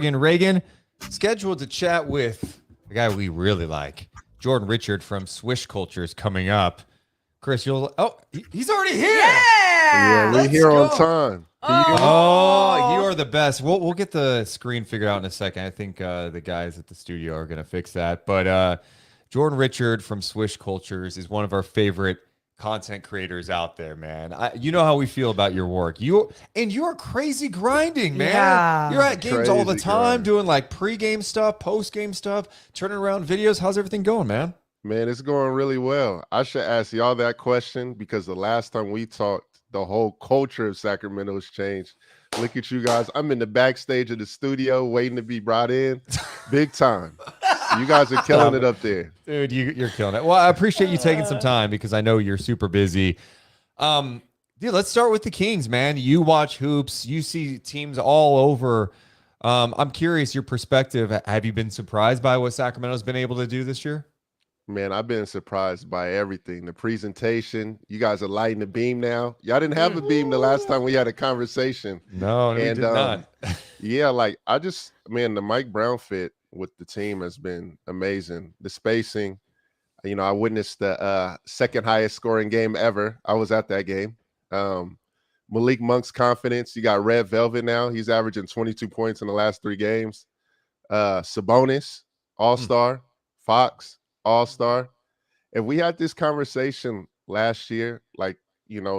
Reagan, scheduled to chat with the guy we really like, Jordan Richard from Swish Cultures, coming up. Chris, he's already here. Yeah, we Let's here on go. time. Can you hear me? Oh, you are the best. We'll get the screen figured out in a second. I think the guys at the studio are gonna fix that. But Jordan Richard from Swish Cultures is one of our favorite content creators out there, man. You know how we feel about your work. You're crazy grinding, man. Yeah. You're at games all the Crazy time, grind. doing like pre-game stuff, post-game stuff, turning around videos. How's everything going, man? Man, it's going really well. I should ask y'all that question because the last time we talked, the whole culture of Sacramento has changed. Look at you guys. I'm in the backstage of the studio waiting to be brought in. Big time. You guys are killing it up there. Dude, you're killing it. Well, I appreciate you taking some time because I know you're super busy. Dude, let's start with the Kings, man. You watch hoops. You see teams all over. I'm curious your perspective. Have you been surprised by what Sacramento's been able to do this year? Man, I've been surprised by everything. The presentation. You guys are lighting the beam now. Y'all didn't have a beam the last time we had a conversation. No, we did not. Yeah, the Mike Brown fit with the team has been amazing. The spacing, I witnessed the second highest scoring game ever. I was at that game. Malik Monk's confidence. You got Red Velvet now. He's averaging 22 points in the last 3 games. Sabonis, All-Star. Fox, All-Star. If we had this conversation last year,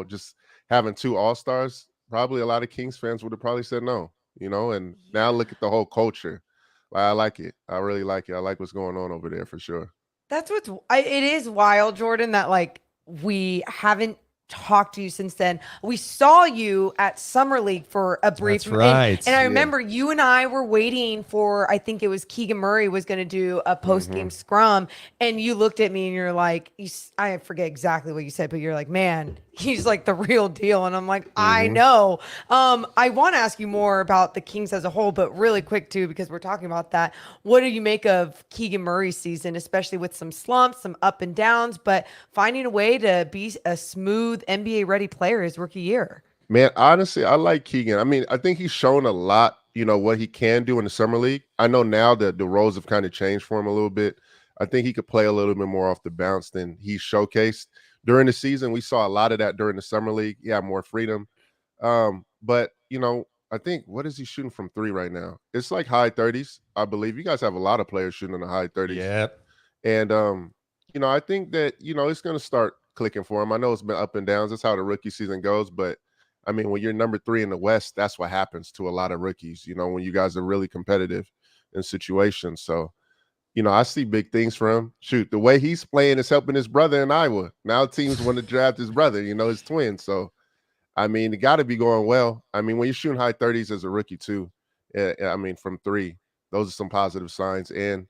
just having 2 All-Stars, probably a lot of Kings fans would have probably said no, and now look at the whole culture. I like it. I really like it. I like what's going on over there for sure. That's it is wild, Jordan, that we haven't talked to you since then. We saw you at Summer League for a brief. That's right. And I remember you and I were waiting for, I think it was Keegan Murray was going to do a post-game scrum. And you looked at me and you're like, I forget exactly what you said, but you're like, man, he's like the real deal. And I'm like, I know. I want to ask you more about the Kings as a whole, but really quick too, because we're talking about that. What do you make of Keegan Murray's season, especially with some slumps, some up and downs, but finding a way to be a smooth NBA ready player his rookie year? Man, honestly, I like Keegan. I mean, I think he's shown a lot, what he can do in the Summer League. I know now that the roles have kind of changed for him a little bit. I think he could play a little bit more off the bounce than he showcased during the season. We saw a lot of that during the Summer League. Yeah, more freedom. But I think, what is he shooting from 3 right now? It's like high 30s, I believe. You guys have a lot of players shooting in the high 30s. Yep. And I think that, it's going to start clicking for him. I know it's been up and downs. That's how the rookie season goes. But I mean, when you're number 3 in the West, that's what happens to a lot of rookies, when you guys are really competitive in situations. So, I see big things for him. Shoot, the way he's playing is helping his brother in Iowa. Now teams want to draft his brother, his twin. So, I mean, it got to be going well. I mean, when you're shooting high 30s as a rookie too, from 3, those are some positive signs. And,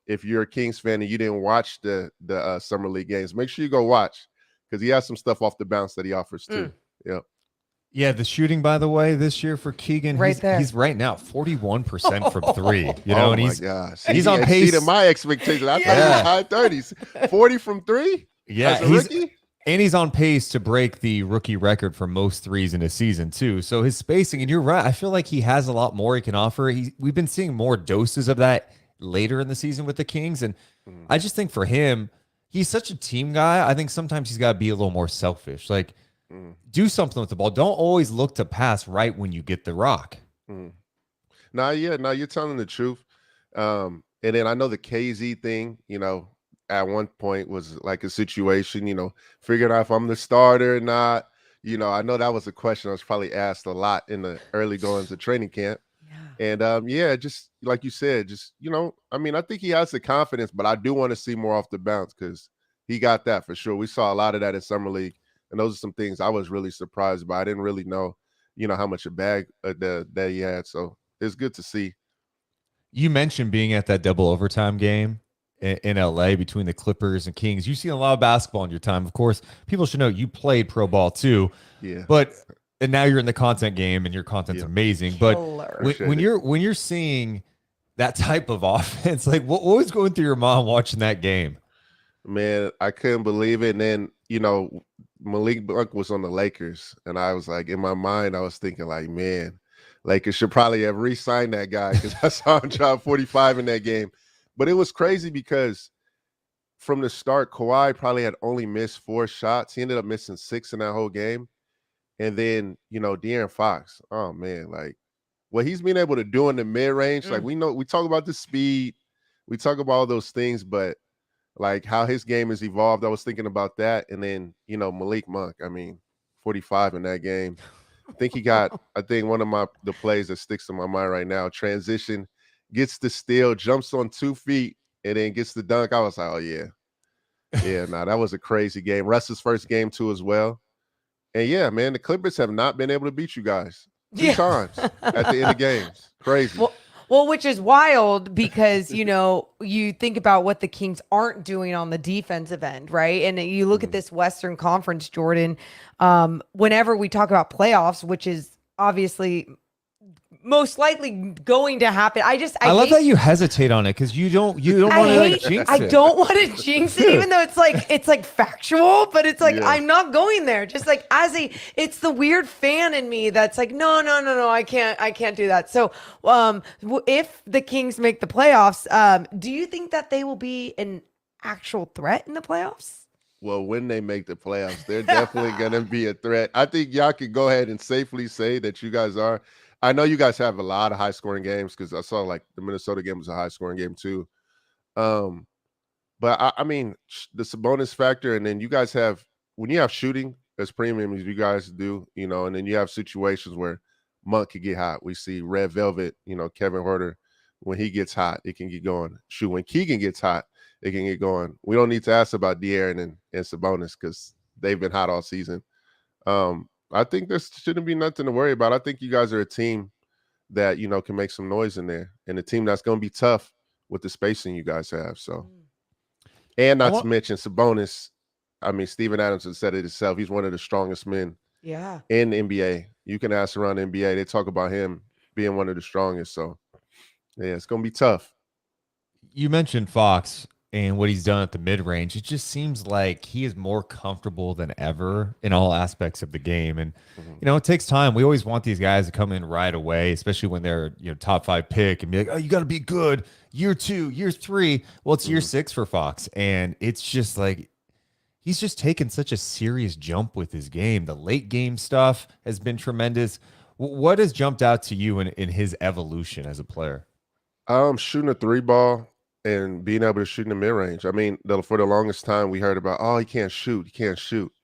if you're a Kings fan and you didn't watch the Summer League games, make sure you go watch because he has some stuff off the bounce that he offers too. Yep. Yeah, the shooting, by the way, this year for Keegan, he's right now 41% from 3. And gosh. He's on pace. Exceeded my expectations. I thought he was high 30s. 40 from 3? Yeah, as a rookie? And he's on pace to break the rookie record for most threes in a season, too. So his spacing, and you're right, I feel like he has a lot more he can offer. We've been seeing more doses of that later in the season with the Kings. And I just think for him, he's such a team guy. I think sometimes he's got to be a little more selfish. Do something with the ball. Don't always look to pass right when you get the rock. No, you're telling the truth. And then I know the KZ thing, at one point was like a situation, figuring out if I'm the starter or not. I know that was a question I was probably asked a lot in the early goings of training camp. And just like you said, I think he has the confidence, but I do want to see more off the bounce because he got that for sure. We saw a lot of that in Summer League. And those are some things I was really surprised by. I didn't really know, how much a bag that he had. So it's good to see. You mentioned being at that double overtime game in LA between the Clippers and Kings. You've seen a lot of basketball in your time. Of course, people should know you played pro ball too. Yeah. And now you're in the content game and your content's amazing. But when you're seeing that type of offense, what was going through your mind watching that game? Man, I couldn't believe it. And then, Malik Monk was on the Lakers. And I was like, in my mind, I was thinking man, Lakers should probably have re-signed that guy because I saw him drop 45 in that game. But it was crazy because from the start, Kawhi probably had only missed 4 shots. He ended up missing 6 in that whole game. And then, De'Aaron Fox, oh man, like what he's been able to do in the mid-range, like we talk about the speed, we talk about all those things, but like how his game has evolved, I was thinking about that. And then, Malik Monk, 45 in that game. I think one of the plays that sticks in my mind right now, transition, gets the steal, jumps on 2 feet, and then gets the dunk. I was like, oh yeah. Yeah, that was a crazy game. Russ's first game too as well. And yeah, man, the Clippers have not been able to beat you guys 2 times at the end of games. Crazy. Well, which is wild because, you think about what the Kings aren't doing on the defensive end, right? And you look at this Western Conference, Jordan, whenever we talk about playoffs, which is obviously most likely going to happen. I love that you hesitate on it because you don't want to like jinx it. I don't want to jinx it, even though it's like factual, but it's like I'm not going there. Just like it's the weird fan in me that's like, no, I can't do that. So, if the Kings make the playoffs, do you think that they will be an actual threat in the playoffs? Well, when they make the playoffs, they're definitely going to be a threat. I think y'all can go ahead and safely say that you guys are. I know you guys have a lot of high-scoring games because I saw like the Minnesota game was a high-scoring game too. But the Sabonis factor, and then you guys have when you have shooting as premium as you guys do, and then you have situations where Monk can get hot. We see Red Velvet, Kevin Huerter, when he gets hot, it can get going. Shoot, when Keegan gets hot, it can get going. We don't need to ask about De'Aaron and Sabonis because they've been hot all season. I think there shouldn't be nothing to worry about. I think you guys are a team that, can make some noise in there and a team that's going to be tough with the spacing you guys have. So, and not to mention Sabonis. Steven Adams has said it himself. He's one of the strongest men in the NBA. You can ask around the NBA. They talk about him being one of the strongest. So, yeah, it's going to be tough. You mentioned Fox and what he's done at the mid-range. It just seems like he is more comfortable than ever in all aspects of the game. And, it takes time. We always want these guys to come in right away, especially when they're, top 5 pick and be like, oh, you got to be good. Year 2, year 3. Well, it's year 6 for Fox. And it's just like, he's just taken such a serious jump with his game. The late game stuff has been tremendous. What has jumped out to you in his evolution as a player? Shooting a 3 ball. And being able to shoot in the mid-range. For the longest time, we heard about, oh, he can't shoot,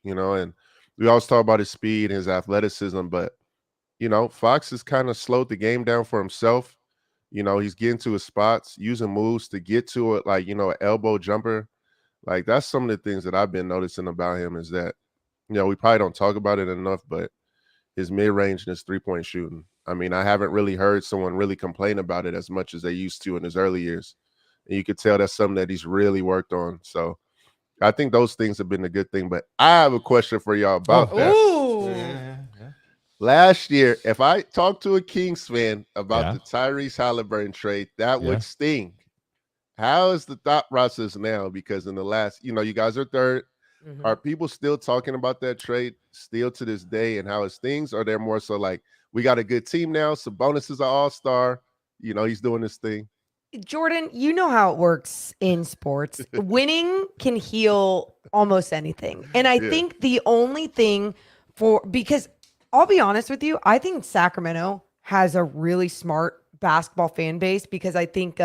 and we always talk about his speed and his athleticism, but, Fox has kind of slowed the game down for himself. He's getting to his spots, using moves to get to it, like, an elbow jumper. Like, that's some of the things that I've been noticing about him is that, we probably don't talk about it enough, but his mid-range and his three-point shooting. I haven't really heard someone really complain about it as much as they used to in his early years. And you could tell that's something that he's really worked on. So I think those things have been a good thing. But I have a question for y'all about that. Ooh. Last year, if I talked to a Kings fan about the Tyrese Halliburton trade, that would sting. How is the thought process now? Because in the last, you guys are third. Mm-hmm. Are people still talking about that trade still to this day and how it's things? Or they're more so like, we got a good team now. Sabonis is an all-star. He's doing this thing. Jordan, you know how it works in sports. Winning can heal almost anything. And I think the only thing because I'll be honest with you, I think Sacramento has a really smart basketball fan base because I think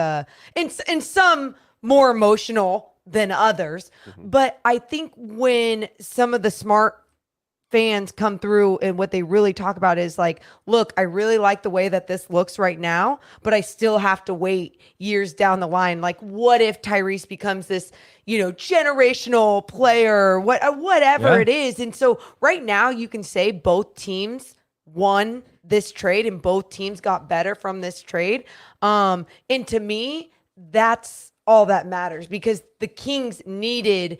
in some more emotional than others. Mm-hmm. But I think when some of the smart fans come through and what they really talk about is like, look, I really like the way that this looks right now, but I still have to wait years down the line. Like, what if Tyrese becomes this, generational player, whatever it is. And so right now you can say both teams won this trade and both teams got better from this trade. And to me, that's all that matters because the Kings needed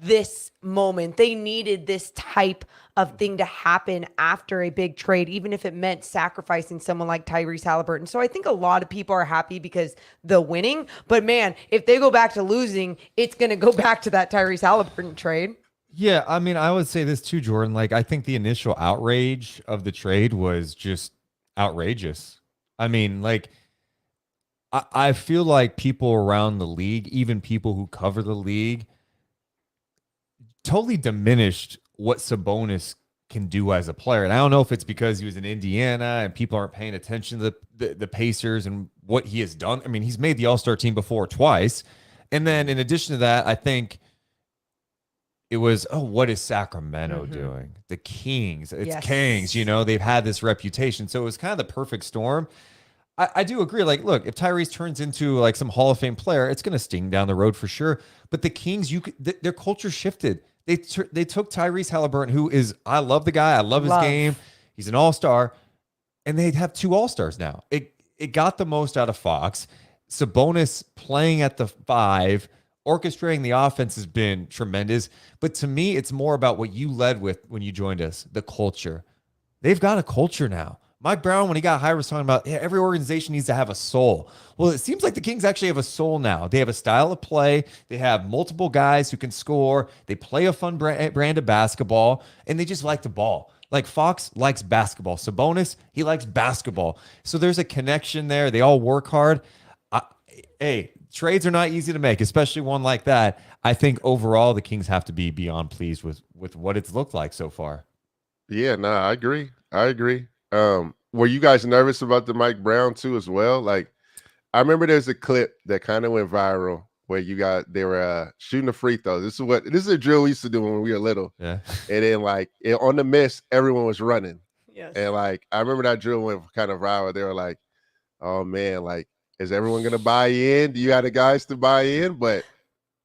this moment. They needed this type of thing to happen after a big trade, even if it meant sacrificing someone like Tyrese Halliburton. So I think a lot of people are happy because they're winning. But man, if they go back to losing, it's going to go back to that Tyrese Halliburton trade. Yeah, I would say this too, Jordan. Like, I think the initial outrage of the trade was just outrageous. I mean, like, I feel like people around the league, even people who cover the league, totally diminished what Sabonis can do as a player. And I don't know if it's because he was in Indiana and people aren't paying attention to the Pacers and what he has done. I mean, he's made the All-Star team before twice. And then in addition to that, I think it was, oh, what is Sacramento doing? The Kings. It's Yes. Kings, you know, they've had this reputation. So it was kind of the perfect storm. I do agree. Like, look, if Tyrese turns into like some Hall of Fame player, it's going to sting down the road for sure. But the Kings, their culture shifted. They took Tyrese Halliburton, who is, I love the guy. I love his game. He's an all-star. And they have 2 all-stars now. It got the most out of Fox. Sabonis playing at the 5, orchestrating the offense has been tremendous. But to me, it's more about what you led with when you joined us, the culture. They've got a culture now. Mike Brown, when he got hired, was talking about, yeah, every organization needs to have a soul. Well, it seems like the Kings actually have a soul now. They have a style of play. They have multiple guys who can score. They play a fun brand of basketball, and they just like the ball. Like, Fox likes basketball. Sabonis, he likes basketball. So there's a connection there. They all work hard. Hey, trades are not easy to make, especially one like that. I think overall the Kings have to be beyond pleased with what it's looked like so far. Yeah, no, I agree. Were you guys nervous about the Mike Brown too as well? Like, I remember there's a clip that kind of went viral where they were shooting a free throw. This is a drill we used to do when we were little. Yeah. And then on the miss, everyone was running. Yes. And like, I remember that drill went kind of viral. They were like, oh man, like, is everyone gonna buy in? Do you have the guys to buy in? But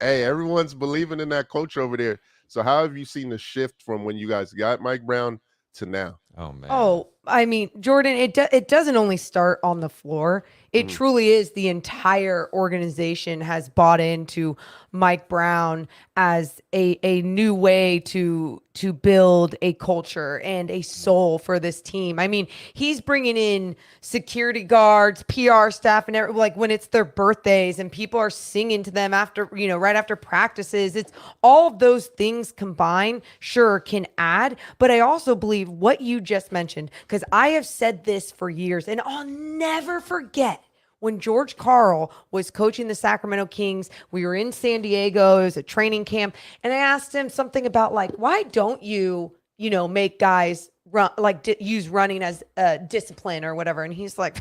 hey, everyone's believing in that coach over there. So how have you seen the shift from when you guys got Mike Brown to now? Oh, man. Oh, I mean, Jordan, it doesn't only start on the floor. It truly is the entire organization has bought into Mike Brown as a new way to build a culture and a soul for this team. I mean, he's bringing in security guards, PR staff, and like when it's their birthdays and people are singing to them after, right after practices. It's all of those things combined, sure, can add. But I also believe what you just mentioned, because I have said this for years, and I'll never forget when George Karl was coaching the Sacramento Kings. We were in San Diego. It was a training camp. And I asked him something about, like, why don't you, make guys run, like use running as discipline or whatever? And he's like,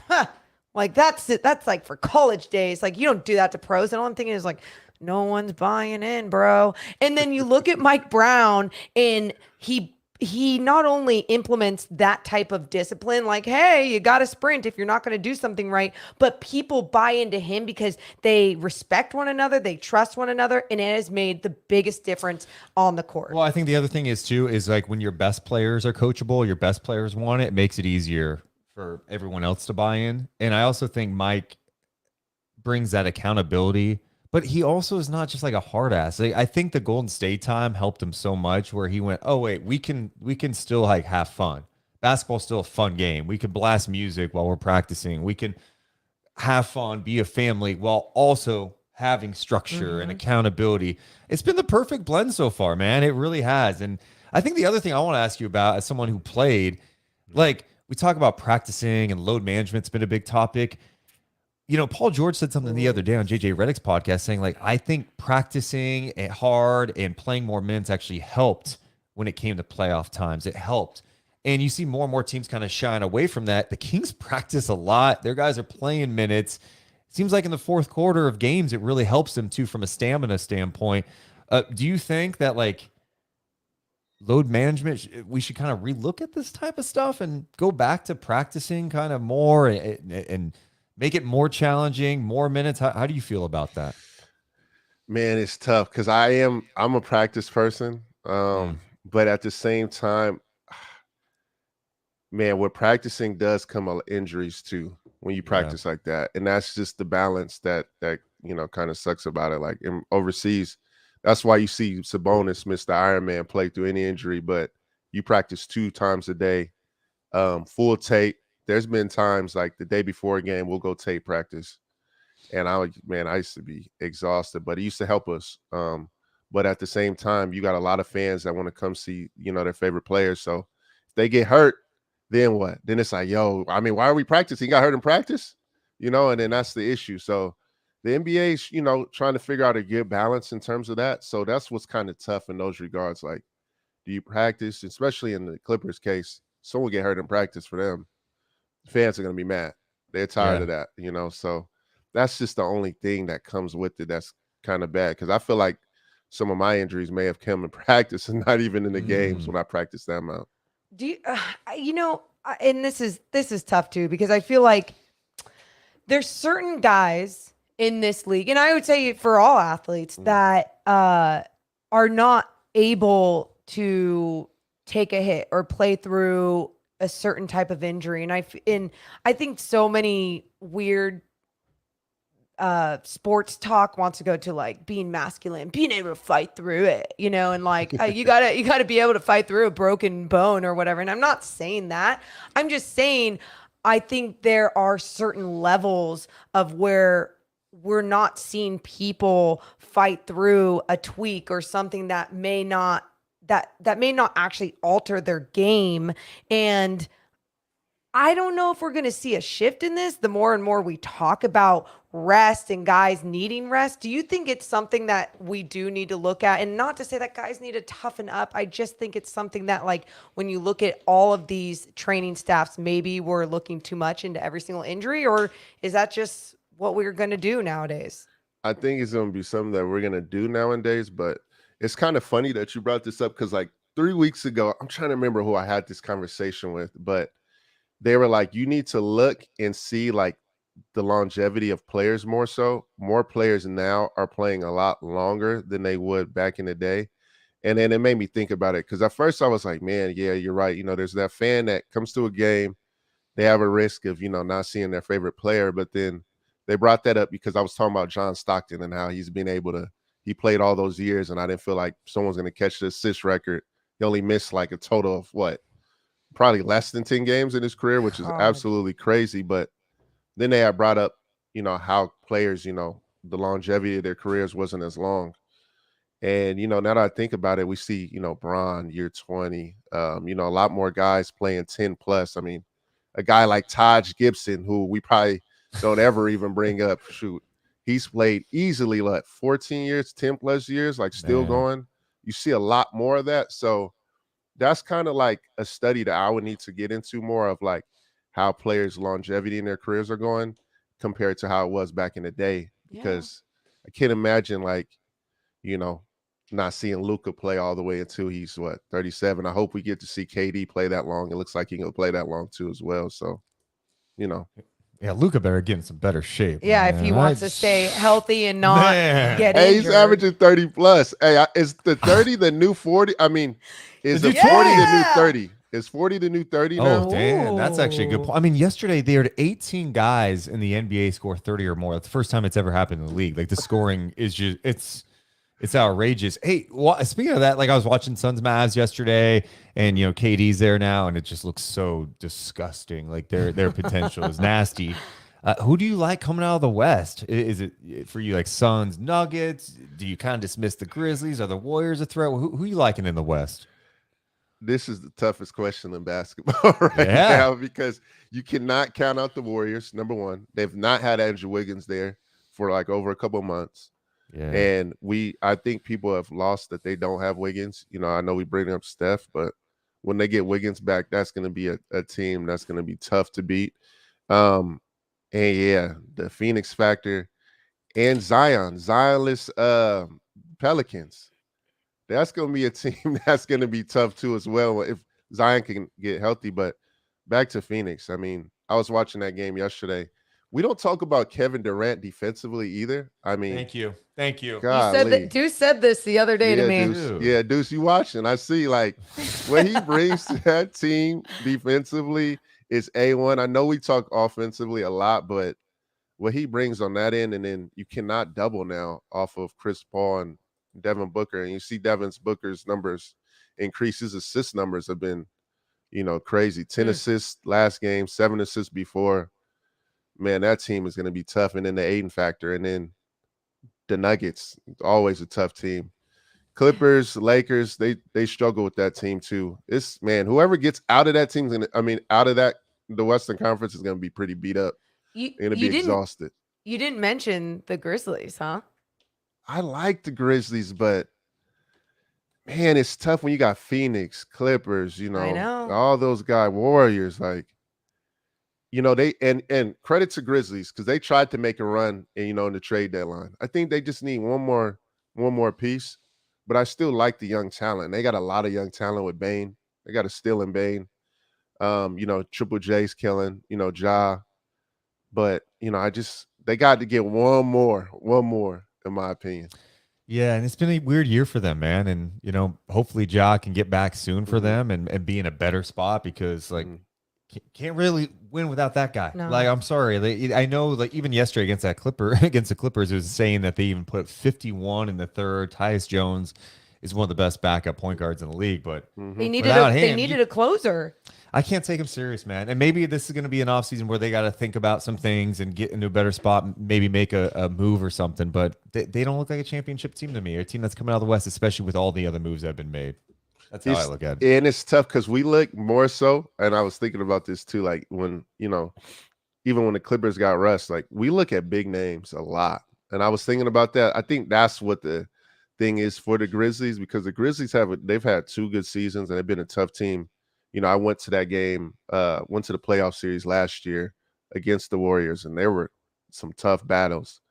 like that's like for college days. Like, you don't do that to pros. And all I'm thinking is like, no one's buying in, bro. And then you look at Mike Brown, and he not only implements that type of discipline, like, hey, you got to sprint if you're not going to do something right, but people buy into him because they respect one another, they trust one another, and it has made the biggest difference on the court. Well, I think the other thing is like when your best players are coachable, your best players want it, it makes it easier for everyone else to buy in. And I also think Mike brings that accountability. But he also is not just like a hard ass. Like, I think the Golden State time helped him so much where he went, oh, wait, we can still like have fun. Basketball's still a fun game. We can blast music while we're practicing. We can have fun, be a family while also having structure and accountability. It's been the perfect blend so far, man. It really has. And I think the other thing I want to ask you about, as someone who played, like, we talk about practicing and load management's been a big topic. Paul George said something the other day on JJ Redick's podcast saying, like, I think practicing it hard and playing more minutes actually helped when it came to playoff times. It helped. And you see more and more teams kind of shine away from that. The Kings practice a lot. Their guys are playing minutes. It seems like in the fourth quarter of games, it really helps them too from a stamina standpoint. Do you think that, like, load management, we should kind of relook at this type of stuff and go back to practicing kind of more and make it more challenging, more minutes? How do you feel about that? Man, it's tough because I'm a practice person. But at the same time, man, what practicing does come injuries too when you practice like that. And that's just the balance that kind of sucks about it. Like overseas, that's why you see Sabonis miss the Ironman, play through any injury, but you practice 2 times a day, full tape. There's been times like the day before a game, we'll go tape practice. And I used to be exhausted, but it used to help us. But at the same time, you got a lot of fans that want to come see, their favorite players. So if they get hurt, then what? Then it's like, yo, I mean, why are we practicing? He got hurt in practice, and then that's the issue. So the NBA's, trying to figure out a good balance in terms of that. So that's what's kind of tough in those regards. Like, do you practice, especially in the Clippers case, someone get hurt in practice for them, fans are going to be mad. They're tired of that, So that's just the only thing that comes with it that's kind of bad, because I feel like some of my injuries may have come in practice and not even in the games when I practice that amount. Do you, and this is tough too, because I feel like there's certain guys in this league, and I would say for all athletes, that are not able to take a hit or play through a certain type of injury. And I think so many weird sports talk wants to go to like being masculine, being able to fight through it, and like you gotta be able to fight through a broken bone or whatever. And I'm not saying that. I'm just saying I think there are certain levels of where we're not seeing people fight through a tweak or something that may not actually alter their game. And I don't know if we're going to see a shift in this the more and more we talk about rest and guys needing rest. Do you think it's something that we do need to look at? And not to say that guys need to toughen up. I just think it's something that, like, when you look at all of these training staffs, maybe we're looking too much into every single injury, or is that just what we're going to do nowadays? I think it's going to be something that we're going to do nowadays, but it's kind of funny that you brought this up, because like 3 weeks ago, I'm trying to remember who I had this conversation with, but they were like, you need to look and see like the longevity of players more so. More players now are playing a lot longer than they would back in the day. And then it made me think about it, because at first I was like, man, yeah, you're right. There's that fan that comes to a game, they have a risk of, not seeing their favorite player. But then they brought that up because I was talking about John Stockton and how he's been able to, he played all those years, and I didn't feel like someone's going to catch the assist record. He only missed like a total of probably less than 10 games in his career, which is absolutely crazy. But then they had brought up, how players, the longevity of their careers wasn't as long. And, now that I think about it, we see, Bron, year 20, a lot more guys playing 10 plus. I mean, a guy like Taj Gibson, who we probably don't ever even bring up, shoot, he's played easily, 14 years, 10 plus years, like still going. You see a lot more of that. So that's kind of like a study that I would need to get into more of, like how players' longevity in their careers are going compared to how it was back in the day. Because I can't imagine not seeing Luka play all the way until he's 37. I hope we get to see KD play that long. It looks like he can play that long too as well. So, Yeah, Luka better get in some better shape. Yeah, man. if he wants to stay healthy and not get injured. Hey, he's averaging 30 plus. Hey, is the 30 the new 40? I mean, is the 40 the new 30? Is 40 the new 30 now? Oh, damn. That's actually a good point. I mean, yesterday they had 18 guys in the NBA score 30 or more. That's the first time it's ever happened in the league. Like, the scoring is just, it's outrageous. Hey, speaking of that, like, I was watching Suns Mavs yesterday, and KD's there now, and it just looks so disgusting. Like, their potential is nasty. Who do you like coming out of the West? Is it for you like Suns, Nuggets? Do you kind of dismiss the Grizzlies? Are the Warriors a threat? Who you liking in the West? This is the toughest question in basketball right now, because you cannot count out the Warriors. Number one, they've not had Andrew Wiggins there for like over a couple of months. Yeah. And I think people have lost that they don't have Wiggins. I know we bring up Steph, but when they get Wiggins back, that's going to be a team that's going to be tough to beat. And yeah, the Phoenix factor and Zionless Pelicans. That's going to be a team that's going to be tough too as well if Zion can get healthy. But back to Phoenix. I mean, I was watching that game yesterday. We don't talk about Kevin Durant defensively either. I mean, thank you. Deuce said this the other day to me. Deuce, you watching? I see like what he brings to that team defensively is A1. I know we talk offensively a lot, but what he brings on that end, and then you cannot double now off of Chris Paul and Devin Booker, and you see Booker's numbers increase. His assist numbers have been, crazy. 10 assists last game, 7 assists before. Man, that team is going to be tough. And then the Aiden factor, and then the Nuggets, always a tough team. Clippers, Lakers, they struggle with that team too. It's man, whoever gets out of that team's gonna, I mean, out of that the Western Conference is gonna be pretty beat up. You They're gonna you be didn't exhausted. you didn't mention the Grizzlies, huh? I like the Grizzlies, but man, it's tough when you got Phoenix, Clippers, I know. all those guys, Warriors, like they and credit to Grizzlies because they tried to make a run and in the trade deadline. I think they just need one more piece, but I still like the young talent. They got a lot of young talent with Bane. They got a steal in Bane. Triple J's killing, Ja. But they got to get one more, in my opinion. Yeah, and it's been a weird year for them, man. And hopefully Ja can get back soon for Mhm. them and be in a better spot because Mhm. can't really win without that guy. No. Like, I'm sorry. I know, like, even yesterday against against the Clippers, it was saying that they even put 51 in the third. Tyus Jones is one of the best backup point guards in the league, but Mhm. They needed Without they him, needed a closer. I can't take him serious, man. And maybe this is going to be an offseason where they got to think about some things and get into a better spot, maybe make a move or something. But they don't look like a championship team to me, or a team that's coming out of the West, especially with all the other moves that have been made. That's how I look at it. And it's tough because we look more so, and I was thinking about this too, like when, even when the Clippers got Russ, like we look at big names a lot. And I was thinking about that. I think that's what the thing is for the Grizzlies because the Grizzlies they've had 2 good seasons and they've been a tough team. I went to that game, went to the playoff series last year against the Warriors, and there were some tough battles.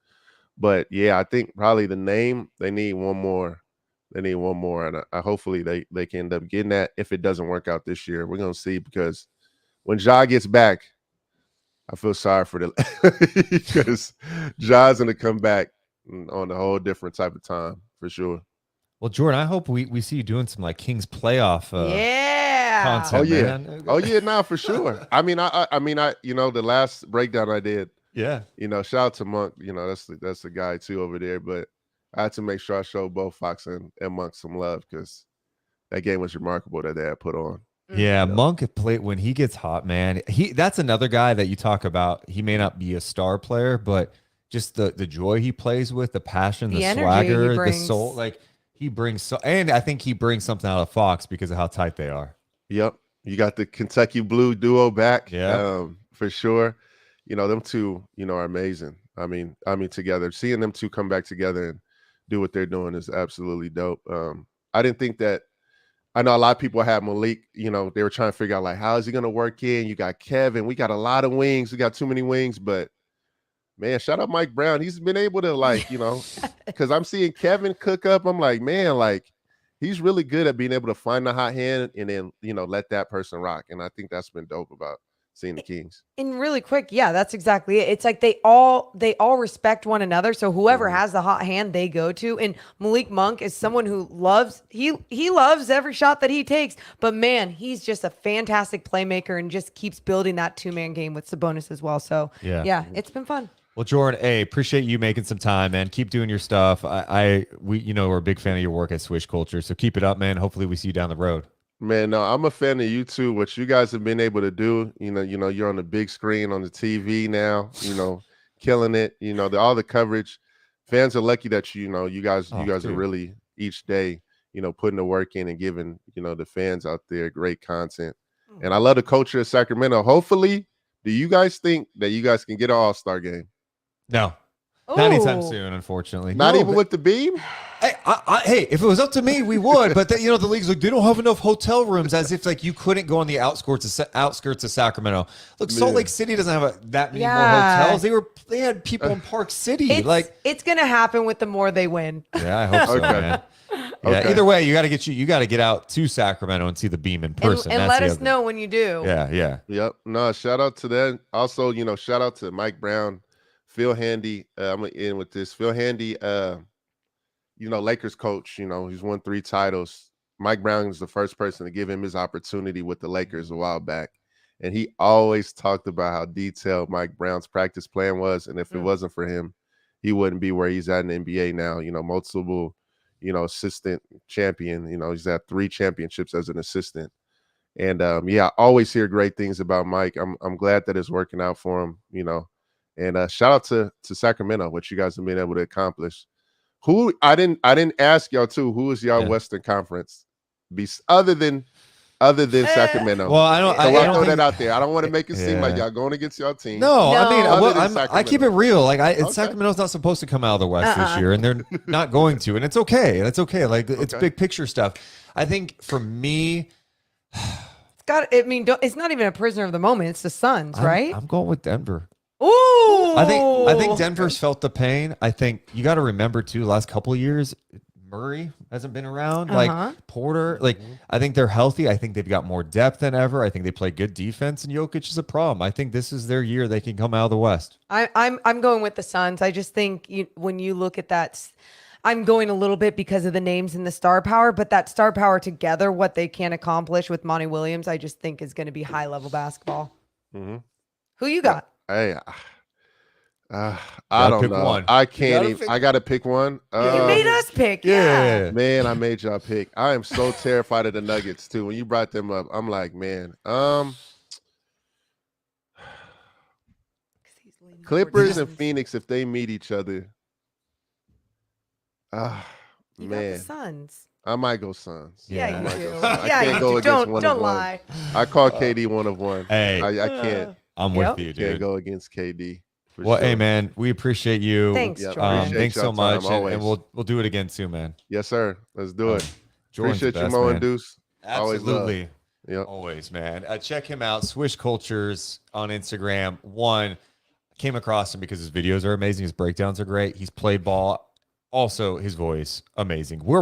But yeah, I think probably the name, they need one more. They need one more, and I hopefully they can end up getting that. If it doesn't work out this year, we're gonna see because when Ja gets back, I feel sorry for the because Ja's gonna come back on a whole different type of time for sure. Well, Jordan, I hope we see you doing some like Kings playoff Yeah. content. Oh yeah, man. oh yeah, nah, for sure. I mean, the last breakdown I did, Yeah. shout out to Monk. That's the guy too over there. But I had to make sure I showed both Fox and Monk some love because that game was remarkable that they had put on. Yeah, Yeah. Monk play when he gets hot, man. That's another guy that you talk about. He may not be a star player, but just the joy he plays with, the passion, The the energy he swagger, the brings. soul. Like he brings and I think he brings something out of Fox because of how tight they are. Yep. You got the Kentucky Blue duo back. Yeah. For sure. Them two, are amazing. I mean, together, seeing them two come back together and do what they're doing is absolutely dope. I didn't think that. I know a lot of people had Malik, they were trying to figure out like, how is he going to work in? You got Kevin. We got a lot of wings. We got too many wings, but man, shout out Mike Brown. He's been able to because I'm seeing Kevin cook up. I'm like, man, like he's really good at being able to find the hot hand and then, let that person rock. And I think that's been dope about seeing the Kings. And really quick, yeah, that's exactly it. It's like they all respect one another. So whoever Mhm. has the hot hand, they go to. And Malik Monk is someone who loves he loves every shot that he takes. But man, he's just a fantastic playmaker and just keeps building that 2-man game with Sabonis as well. So yeah, it's been fun. Well, Jordan, hey, appreciate you making some time, man. Keep doing your stuff. We're a big fan of your work at Swish Culture, so keep it up, man. Hopefully, we see you down the road. Man, no, I'm a fan of you too. What you guys have been able to do, you're on the big screen on the TV now, killing it. All the coverage. Fans are lucky that you guys are dude. really each day, putting the work in and giving the fans out there great content. And I love the culture of Sacramento. Hopefully, do you guys think that you guys can get an All-Star game? No, not anytime Ooh. soon, unfortunately. Not No, even with the beam? Hey, if it was up to me, we would. But the league's like they don't have enough hotel rooms, as if like you couldn't go on the outskirts of Sacramento. Look, Salt Man. Lake City doesn't have that many more Yeah. hotels. They had people in Park City. It's gonna happen with the more they win. Yeah, I hope so, Okay. man. Yeah, Okay. either way, you got to get out to Sacramento and see the beam in person. And That's let the us other- know when you do. Yeah. Yep. No, shout out to that. Also, shout out to Mike Brown, Phil Handy. I'm gonna end with this. Phil Handy, Lakers coach, he's won 3 titles. Mike Brown is the first person to give him his opportunity with the Lakers a while back. And he always talked about how detailed Mike Brown's practice plan was. And if it wasn't for him, he wouldn't be where he's at in the NBA now. Multiple, assistant champion. He's had 3 championships as an assistant. And I always hear great things about Mike. I'm glad that it's working out for him, And shout out to Sacramento, what you guys have been able to accomplish Who I didn't ask y'all too. Who is y'all Yeah. Western Conference? Other than Sacramento. Well, I don't. So I I'll don't throw think, that out there. I don't want to make it seem like Yeah. y'all going against y'all team. No, I mean, No. Other than I keep it Sacramento. real. Like, Okay. Sacramento's not supposed to come out of the West this Uh-uh. year, and they're not going to, and it's okay. That's okay. Like, it's Okay. big picture stuff. I think for me, It's got. I mean, it's not even a prisoner of the moment. It's the Suns, right? I'm going with Denver. Ooh. I think Denver's felt the pain. I think you got to remember too. Last couple of years, Murray hasn't been around. Uh-huh. Like Porter, like I think they're healthy. I think they've got more depth than ever. I think they play good defense, and Jokic is a problem. I think this is their year. They can come out of the West. I'm going with the Suns. I just think when you look at that, I'm going a little bit because of the names and the star power, but that star power together, what they can accomplish with Monty Williams, I just think is going to be high level basketball. Mm-hmm. Who you got? Hey, I Gotta don't pick know. one. I You can't gotta even. pick- I got to pick one. You made us pick. Yeah. Man, I made y'all pick. I am so terrified of the Nuggets too. When you brought them up, I'm like, man. Clippers and Phoenix, if they meet each other, You got the man, Suns. I might go Suns. Yeah, Yeah. you might do. go Suns. I Yeah, can't you go do. against one Don't of one. lie. I call KD one of one. Hey, I can't. I'm Yep. with you, Can't dude. go against KD. for Well, sure. hey, man, we appreciate you. Thanks, Yeah, Jordan. appreciate Thanks so y'all time, much, and always. we'll do it again soon, man. Yes, sir. Let's do it. Jordan's the Appreciate you, best, Mo man. and Deuce. Always love. Absolutely. Yep. Always, man. Check him out. Swish Cultures on Instagram. One, came across him because his videos are amazing. His breakdowns are great. He's played ball. Also, his voice, amazing. We're